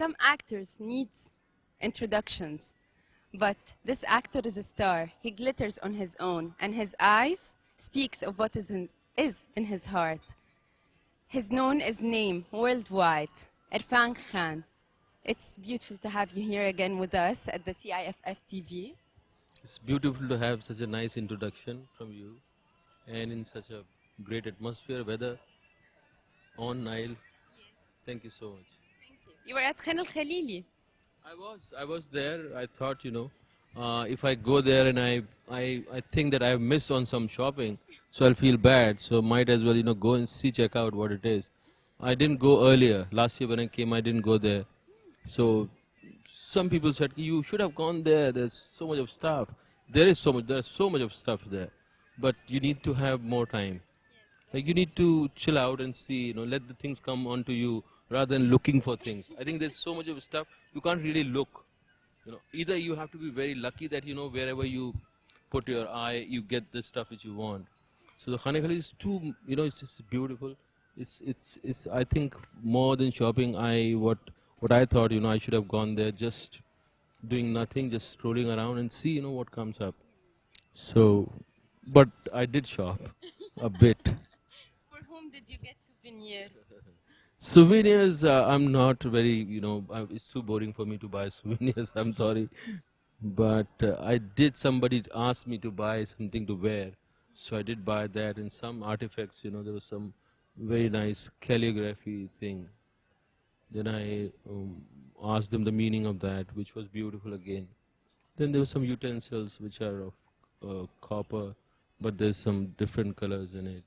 Some actors need introductions, but this actor is a star. He glitters on his own, and his eyes speaks of what is in his heart. His known is name worldwide, Irfan Khan. It's beautiful to have you here again with us at the CIFF TV. It's beautiful to have such a nice introduction from you and in such a great atmosphere, weather on Nile. Thank you so much. You were at Khan Al Khalili. I was there. I thought, if I go there and I think that I've missed on some shopping, so I'll feel bad. So might as well, go and check out what it is. I didn't go earlier. Last year when I came, I didn't go there. So some people said you should have gone there. There's so much of stuff. There's so much of stuff there, but you need to have more time. Like you need to chill out and see, let the things come onto you rather than looking for things. I think there's so much of stuff you can't really look. Either you have to be very lucky that wherever you put your eye, you get the stuff which you want. So the Khanekali is too, it's just beautiful. It's. I think more than shopping, what I thought, I should have gone there just doing nothing, just strolling around and see, what comes up. So, but I did shop a bit. For whom did you get souvenirs? Souvenirs, I'm not very, it's too boring for me to buy souvenirs. I'm sorry. But somebody asked me to buy something to wear. So I did buy that and some artifacts, there was some very nice calligraphy thing. Then I asked them the meaning of that, which was beautiful again. Then there were some utensils which are of copper, but there's some different colors in it.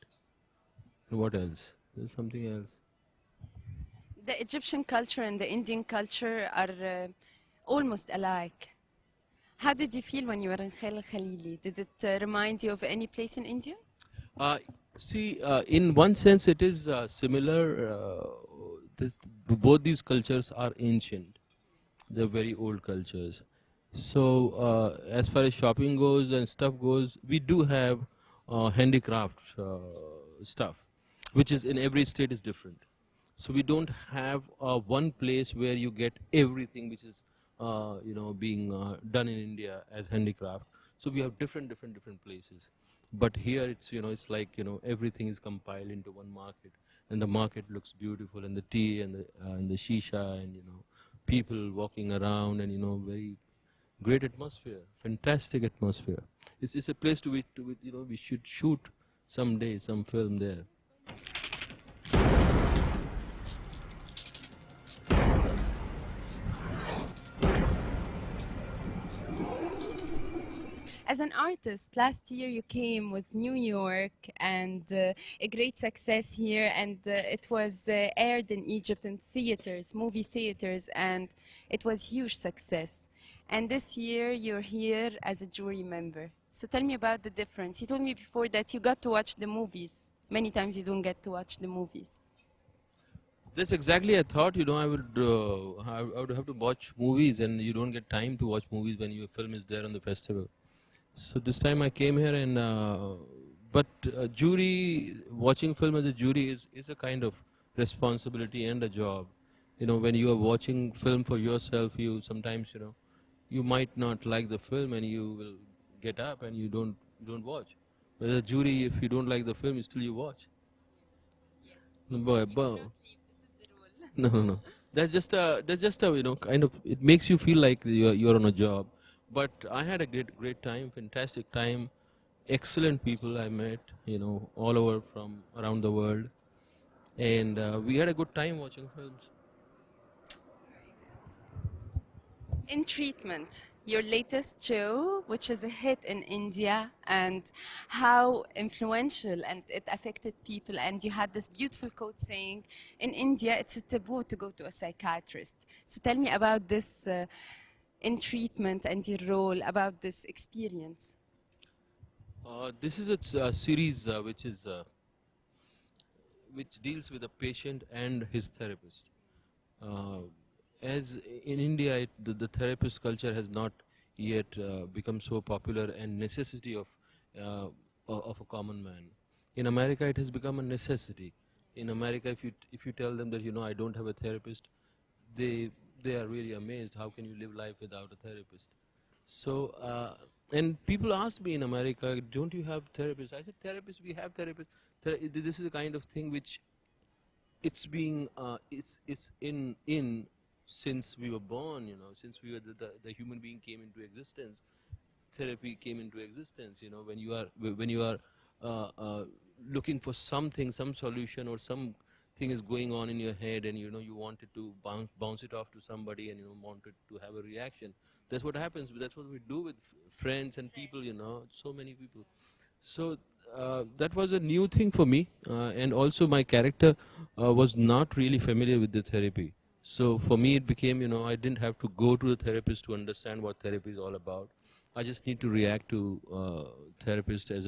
And what else? There's something else. The Egyptian culture and the Indian culture are almost alike. How did you feel when you were in Khan Al Khalili? Did it remind you of any place in India? Uh, in one sense, it is similar. Both these cultures are ancient. They're very old cultures. So, as far as shopping goes and stuff goes, we do have handicraft stuff, which is in every state is different. So we don't have one place where you get everything which is being done in India as handicraft. So we have different places. But here it's like everything is compiled into one market, and the market looks beautiful, and the tea and the shisha and people walking around and very great atmosphere, fantastic atmosphere. It's a place we should shoot someday some film there. As an artist, last year you came with New York and a great success here, and it was aired in Egypt in theaters, movie theaters, and it was huge success. And this year you're here as a jury member. So tell me about the difference. You told me before that you got to watch the movies. Many times you don't get to watch the movies. That's exactly I thought. I would have to watch movies, and you don't get time to watch movies when your film is there on the festival. So this time I came here and, but jury, watching film as a jury is a kind of responsibility and a job. When you are watching film for yourself, you sometimes, you might not like the film and you will get up and you don't watch. But as a jury, if you don't like the film, still you watch. No, no. That's just a kind of, it makes you feel like you're on a job. But I had a great time, fantastic time, excellent people I met, all over from around the world, and we had a good time watching films. In Treatment, your latest show, which is a hit in India, and how influential and it affected people. And you had this beautiful quote saying, in India, it's a taboo to go to a psychiatrist. So tell me about this In Treatment and your role, about this experience. This is a series which deals with a patient and his therapist. Uh, as in India, the therapist culture has not yet become so popular and necessity of a common man. In America, it has become a necessity. In America, if you tell them that I don't have a therapist, they they are really amazed. How can you live life without a therapist? So, and people ask me in America, don't you have therapists? I said, therapists, we have therapists. This is the kind of thing which it's in since we were born, since we were the human being came into existence. Therapy came into existence, when you are uh, uh, looking for something, some solution, or some thing is going on in your head, and you wanted to bounce it off to somebody, and wanted to have a reaction. That's what happens. That's what we do with friends and people, so many people. So that was a new thing for me, and also my character was not really familiar with the therapy. So for me, it became, I didn't have to go to the therapist to understand what therapy is all about. I just need to react to therapist as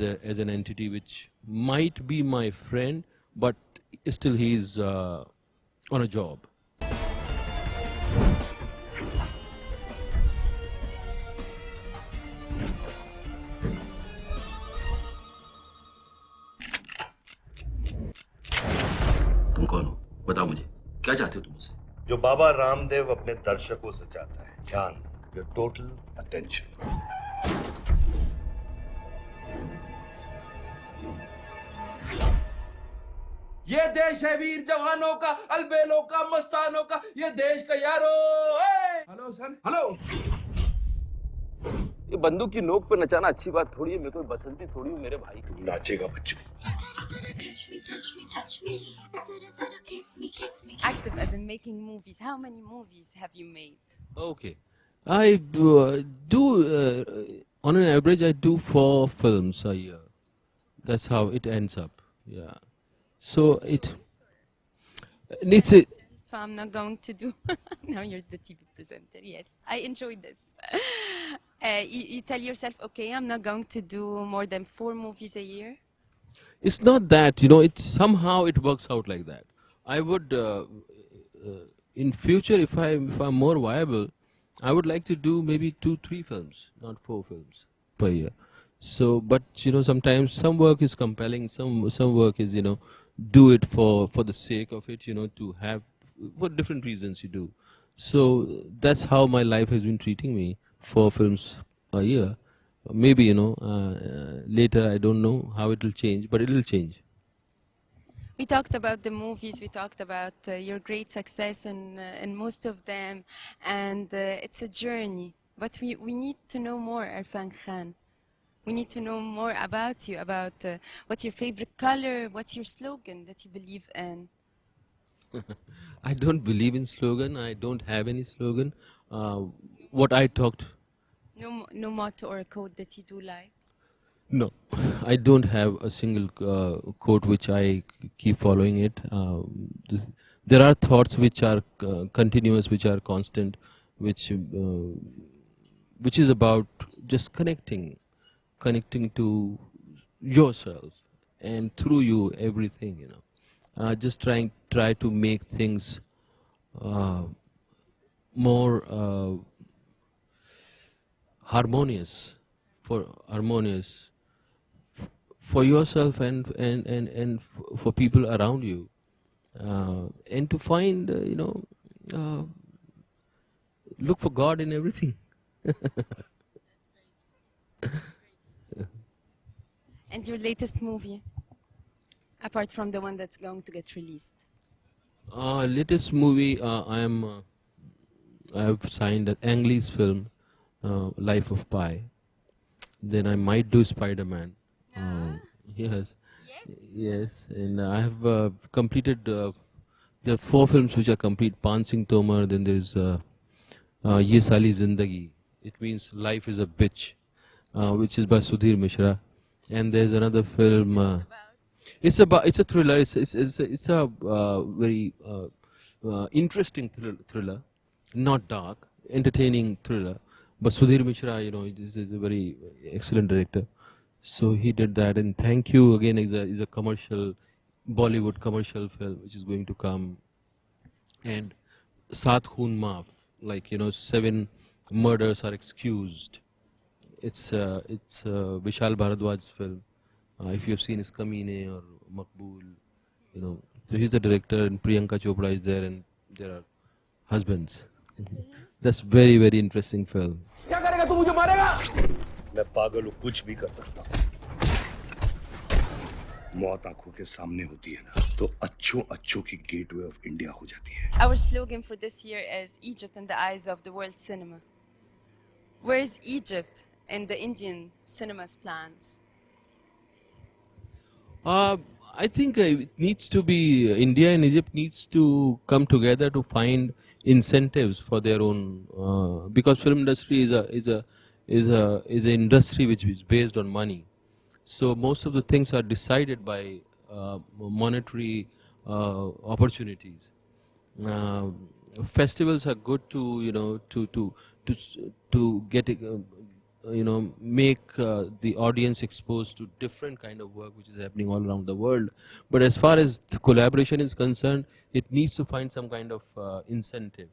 an entity which might be my friend, but still he's on a job. तुम कौन हो? बताओ मुझे, क्या चाहते हो तुम मुझसे? जो बाबा रामदेव अपने दर्शकों से चाहता है, ध्यान, योर टोटल अटेंशन। ये देश है वीर जवानों का, अलबेलों का, मस्तानों का, ये देश का यारो। Hello sir, hello. ये बंदूक की नोक पे नचाना अच्छी बात थोड़ी है। मैं कोई बसंती थोड़ी हूँ मेरे भाई। तू नाचेगा बच्चू। Active as in making movies. How many movies have you made? Okay. I do, on an average, I do 4 films a year. That's how it ends up. Yeah. So it needs it. So I'm not going to do. Now you're the TV presenter. Yes, I enjoyed this. You tell yourself, okay, I'm not going to do more than 4 movies a year. It's not that, it's somehow it works out like that. I would, in future, if I'm more viable, I would like to do maybe 2-3 films, not 4 films per year. So, but sometimes some work is compelling, some work is, do it for the sake of it, to have, for different reasons you do. So that's how my life has been treating me. 4 films a year. Maybe, later, I don't know how it will change, but it will change. We talked about the movies, we talked about your great success in most of them, and it's a journey. But we need to know more, Irfan Khan. We need to know more about you, about what's your favorite color, what's your slogan that you believe in. I don't believe in slogan. I don't have any slogan. What I talked. No motto or a code that you do like? No, I don't have a single quote which I keep following it. There are thoughts which are continuous, which are constant, which is about just connecting to yourself, and through you everything. Just try to make things more harmonious for yourself and for people around you, and to find look for God in everything. And your latest movie, apart from the one that's going to get released? Latest movie, I have signed an Ang Lee's film, Life of Pi. Then I might do Spider-Man. Yes, yes, and I have completed. There are 4 films which are complete. Pan Singh Tomar. Then there is Ye Sali Zindagi. It means life is a bitch, which is by Sudhir Mishra. And there's another film. It's a thriller. It's a very interesting thriller, not dark, entertaining thriller. But Sudhir Mishra, is a very excellent director. So he did that, and Thank You again is a commercial, Bollywood commercial film which is going to come. And Sat Khoon Maaf, 7 murders are excused. It's Vishal Bharadwaj's film. If you have seen his Kameene or Maqbool, So he's the director, and Priyanka Chopra is there, and there are husbands. That's very, very interesting film. क्या करेगा तू मुझे मारेगा मैं पागल हूं कुछ भी कर सकता हूं मौत आंखों के सामने होती है ना तो अच्छों अच्छों की गेटवे ऑफ इंडिया हो जाती है Our slogan for this year is Egypt in the eyes of the world cinema. Where is Egypt in the Indian cinema's plans? Uh, I think it needs to be India and Egypt needs to come together to find incentives for their own because film industry is an industry which is based on money. So most of the things are decided by monetary opportunities. Um Festivals are good to to to get make the audience exposed to different kind of work which is happening all around the world. But as far as the collaboration is concerned, it needs to find some kind of incentive,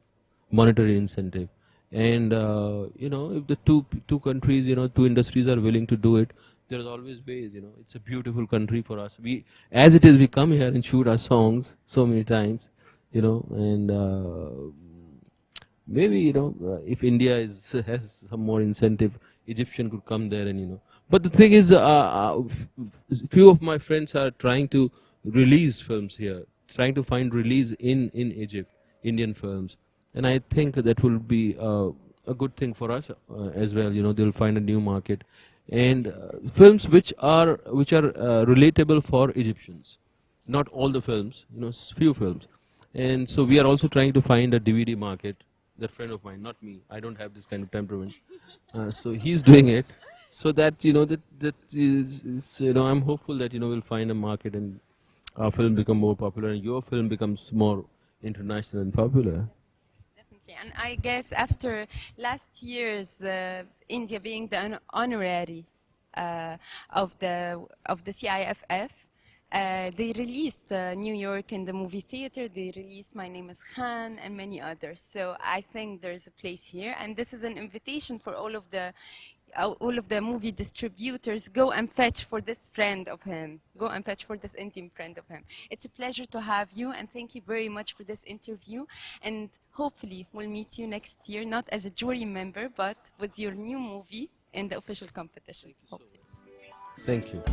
monetary incentive. And if the two countries, two industries are willing to do it, there's always ways. It's a beautiful country for us. We, as it is, we come here and shoot our songs so many times, and maybe if India is has some more incentive, Egyptian could come there and But the thing is, few of my friends are trying to release films here, trying to find release in Egypt, Indian films, and I think that will be a good thing for us as well. They'll find a new market, and films which are relatable for Egyptians, not all the films, few films. And so we are also trying to find a DVD market. That friend of mine, not me. I don't have this kind of temperament. So he's doing it. So that I'm hopeful that we'll find a market and our film become more popular and your film becomes more international and popular. Definitely. And I guess after last year's India being the honorary uh, of the CIFF, they released New York in the movie theater. They released My Name is Khan and many others. So I think there's a place here, and this is an invitation for all of the movie distributors. Go and fetch for this friend of him. Go and fetch for this Indian friend of him. It's a pleasure to have you, and thank you very much for this interview. And hopefully, we'll meet you next year, not as a jury member, but with your new movie in the official competition. Hopefully. Thank you.